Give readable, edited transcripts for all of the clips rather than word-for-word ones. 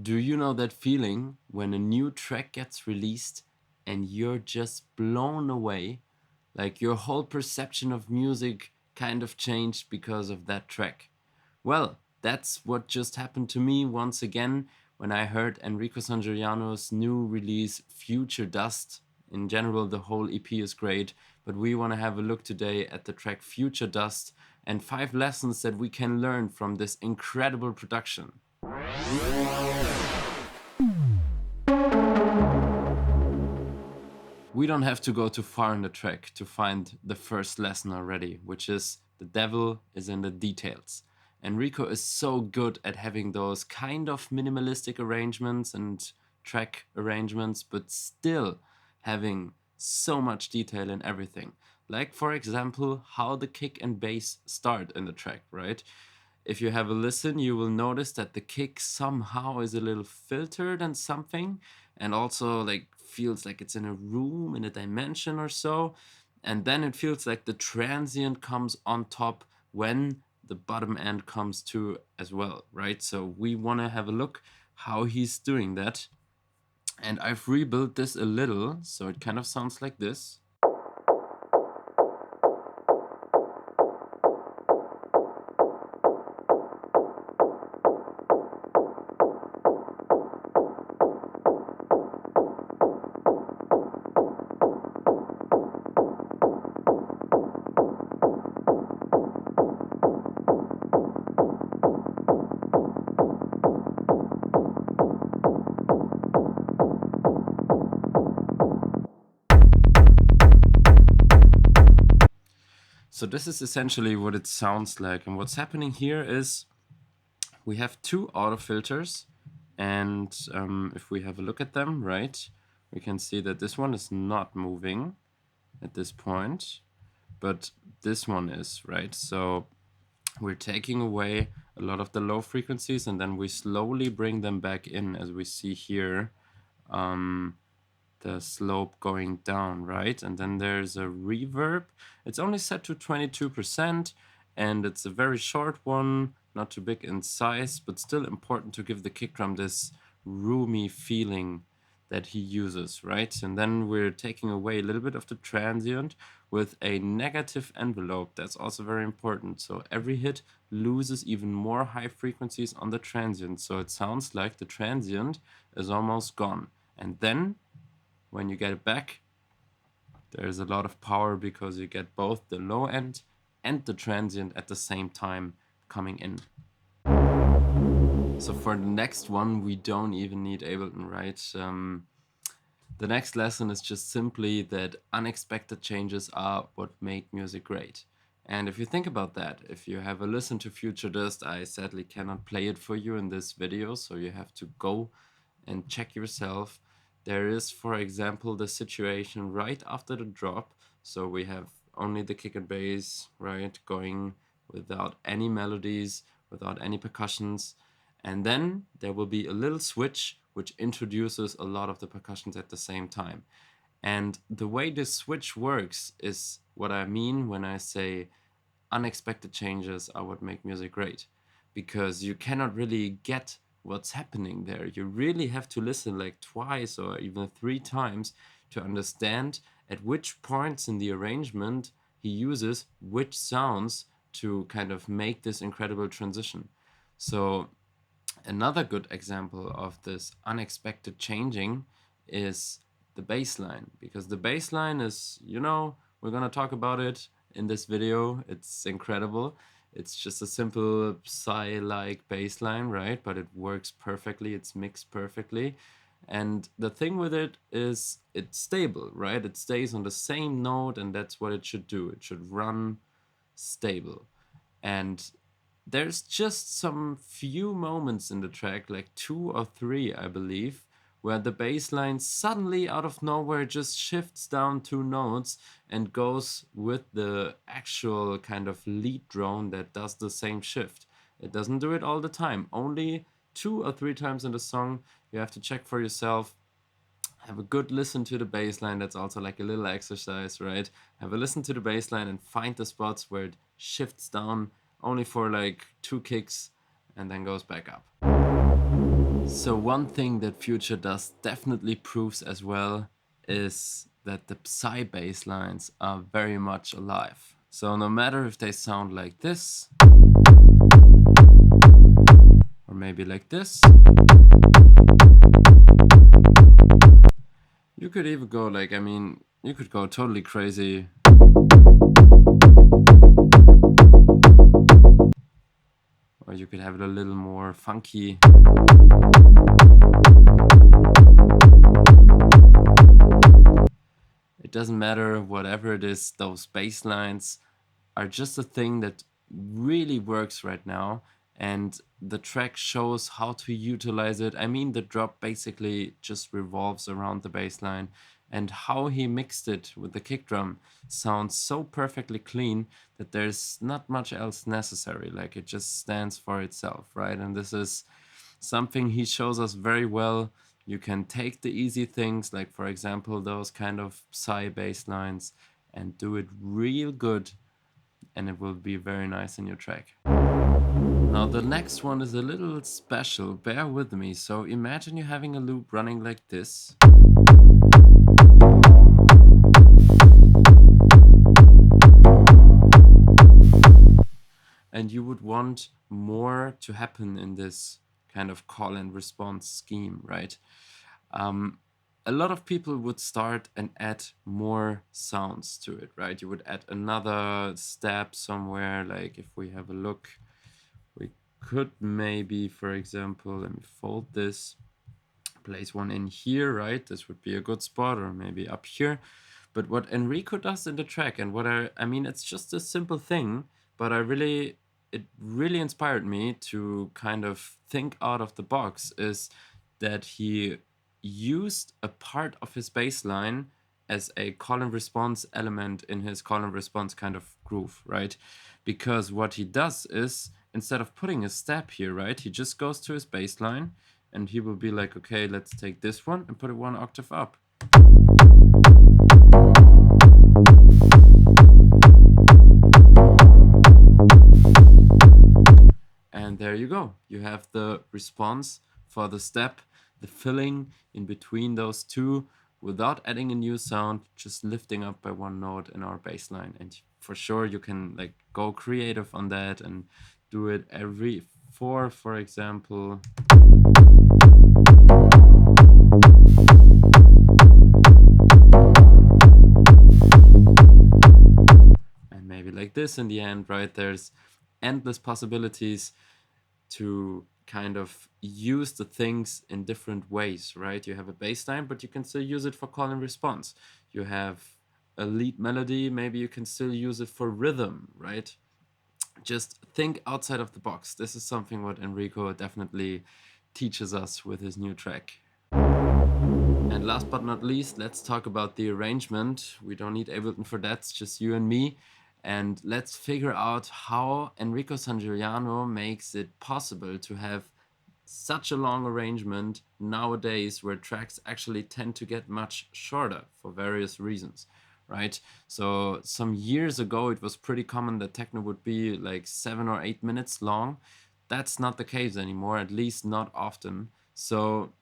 Do you know that feeling when a new track gets released and you're just blown away? Like your whole perception of music kind of changed because of that track. Well, that's what just happened to me once again when I heard Enrico Sangiuliano's new release, Future Dust. In general, the whole EP is great, but we want to have a look today at the track Future Dust and 5 lessons that we can learn from this incredible production. We don't have to go too far in the track to find the first lesson already, which is the devil is in the details. Enrico is so good at having those kind of minimalistic arrangements and track arrangements, but still having so much detail in everything. Like, for example, how the kick and bass start in the track, right? If you have a listen, you will notice that the kick somehow is a little filtered and something, and also like feels like it's in a room in a dimension or so. And then it feels like the transient comes on top when the bottom end comes to as well, right? So we want to have a look how he's doing that. And I've rebuilt this a little, so it kind of sounds like this. So this is essentially what it sounds like. And what's happening here is we have two auto filters. And if we have a look at them, right, we can see that this one is not moving at this point, but this one is, right? So we're taking away a lot of the low frequencies and then we slowly bring them back in, as we see here. The slope going down, right? And then there's a reverb. It's only set to 22% and it's a very short one, not too big in size, but still important to give the kick drum this roomy feeling that he uses, right? And then we're taking away a little bit of the transient with a negative envelope. That's also very important. So every hit loses even more high frequencies on the transient. So it sounds like the transient is almost gone. And then when you get it back, there's a lot of power because you get both the low end and the transient at the same time coming in. So for the next one, we don't even need Ableton, right? The next lesson is just simply that unexpected changes are what make music great. And if you think about that, if you have a listen to Future Dust, I sadly cannot play it for you in this video, so you have to go and check yourself. There is, for example, the situation right after the drop. So we have only the kick and bass, right, going without any melodies, without any percussions. And then there will be a little switch which introduces a lot of the percussions at the same time. And the way this switch works is what I mean when I say unexpected changes are what make music great. Because you cannot really get what's happening there. You really have to listen like twice or even 3 times to understand at which points in the arrangement he uses which sounds to kind of make this incredible transition. So another good example of this unexpected changing is the bass line, because the bass line is, we're gonna talk about it in this video. It's incredible. It's just a simple Psy-like bass line, right? But it works perfectly, it's mixed perfectly. And the thing with it is it's stable, right? It stays on the same note and that's what it should do. It should run stable. And there's just some few moments in the track, like 2 or 3, I believe, where the bass line suddenly out of nowhere just shifts down 2 notes and goes with the actual kind of lead drone that does the same shift. It doesn't do it all the time, only 2 or 3 times in the song. You have to check for yourself. Have a good listen to the bass line. That's also like a little exercise, right? Have a listen to the bass line and find the spots where it shifts down only for like 2 kicks and then goes back up. So one thing that Future does definitely proves as well is that the Psy basslines are very much alive. So no matter if they sound like this, or maybe like this, you could even go like, I mean, you could go totally crazy. Or you could have it a little more funky. It doesn't matter, whatever it is, those bass lines are just a thing that really works right now, and the track shows how to utilize it. I mean, the drop basically just revolves around the bass line, and how he mixed it with the kick drum sounds so perfectly clean that there's not much else necessary. Like, it just stands for itself, right? And this is something he shows us very well. You can take the easy things, like for example those kind of Psy bass lines, and do it real good, and it will be very nice in your track. Now the next one is a little special, bear with me. So imagine you're having a loop running like this. And you would want more to happen in this kind of call and response scheme, right? A lot of people would start and add more sounds to it, right? You would add another step somewhere. Like if we have a look, we could maybe, for example, let me fold this, place one in here, right? This would be a good spot, or maybe up here. But what Enrico does in the track, and what I mean, it's just a simple thing, but it really inspired me to kind of think out of the box, is that he used a part of his bass line as a call and response element in his call and response kind of groove, right? Because what he does is, instead of putting a step here, right, he just goes to his bass line and he will be like, okay, let's take this one and put it one octave up. And there you go. You have the response for the step, the filling in between those two, without adding a new sound, just lifting up by one note in our bass line. And for sure, you can like go creative on that and do it every four, for example. And maybe like this in the end, right? There's endless possibilities to kind of use the things in different ways, right? You have a bass line, but you can still use it for call and response. You have a lead melody, maybe you can still use it for rhythm, right? Just think outside of the box. This is something what Enrico definitely teaches us with his new track. And last but not least, let's talk about the arrangement. We don't need Ableton for that, it's just you and me. And let's figure out how Enrico Sangiuliano makes it possible to have such a long arrangement nowadays, where tracks actually tend to get much shorter for various reasons, right? So some years ago, it was pretty common that techno would be like 7 or 8 minutes long. That's not the case anymore, at least not often. So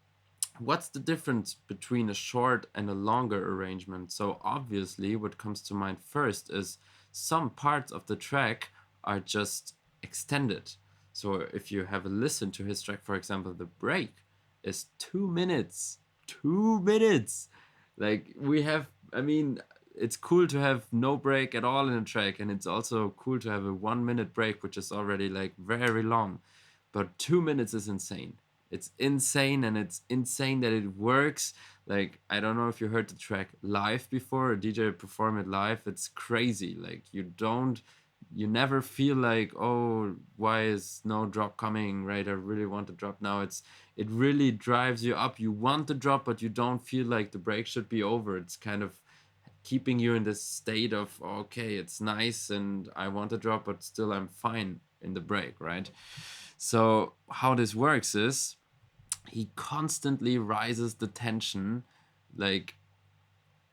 what's the difference between a short and a longer arrangement? So obviously what comes to mind first is some parts of the track are just extended. So if you have a listen to his track, for example, the break is 2 minutes. 2 minutes. Like we have, I mean, it's cool to have no break at all in a track, and it's also cool to have a 1 minute break, which is already like very long. But 2 minutes is insane. It's insane, and it's insane that it works. Like, I don't know if you heard the track live before, a DJ perform it live. It's crazy. Like, you never feel like, oh, why is no drop coming, right? I really want to drop now. It really drives you up. You want to drop, but you don't feel like the break should be over. It's kind of keeping you in this state of, okay, it's nice and I want to drop, but still I'm fine in the break, right? So how this works is, he constantly rises the tension, like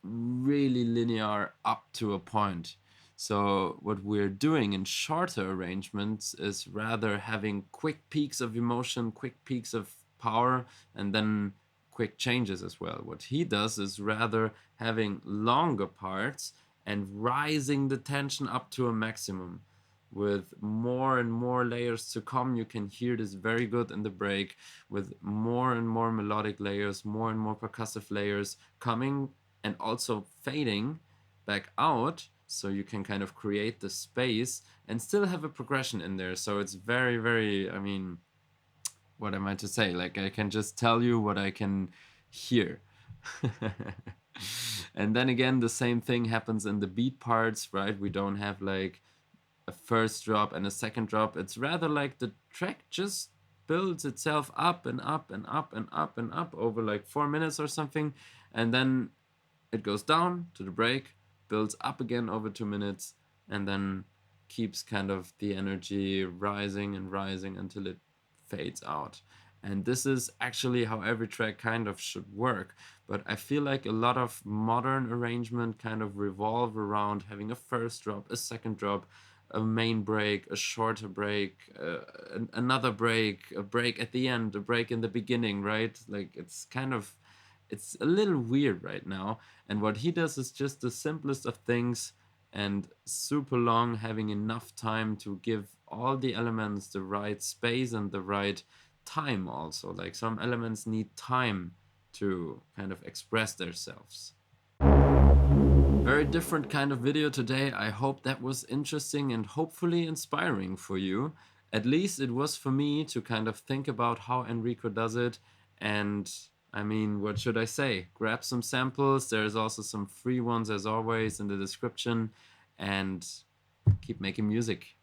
really linear up to a point. So what we're doing in shorter arrangements is rather having quick peaks of emotion, quick peaks of power and then quick changes as well. What he does is rather having longer parts and rising the tension up to a maximum. With more and more layers to come, you can hear this very good in the break, with more and more melodic layers, more and more percussive layers coming and also fading back out, so you can kind of create the space and still have a progression in there. So it's very, very, I mean, what am I to say? Like, I can just tell you what I can hear. And then again, the same thing happens in the beat parts, right? We don't have like a first drop and a second drop. It's rather like the track just builds itself up and up and up and up and up over like 4 minutes or something. And then it goes down to the break, builds up again over 2 minutes, and then keeps kind of the energy rising and rising until it fades out. And this is actually how every track kind of should work. But I feel like a lot of modern arrangement kind of revolve around having a first drop, a second drop, a main break, a shorter break, another break, a break at the end, a break in the beginning, right? Like it's kind of, it's a little weird right now. And what he does is just the simplest of things and super long, having enough time to give all the elements the right space and the right time also. Like some elements need time to kind of express themselves. Very different kind of video today. I hope that was interesting and hopefully inspiring for you. At least it was for me to kind of think about how Enrico does it. And I mean, what should I say? Grab some samples. There's also some free ones as always in the description, and keep making music.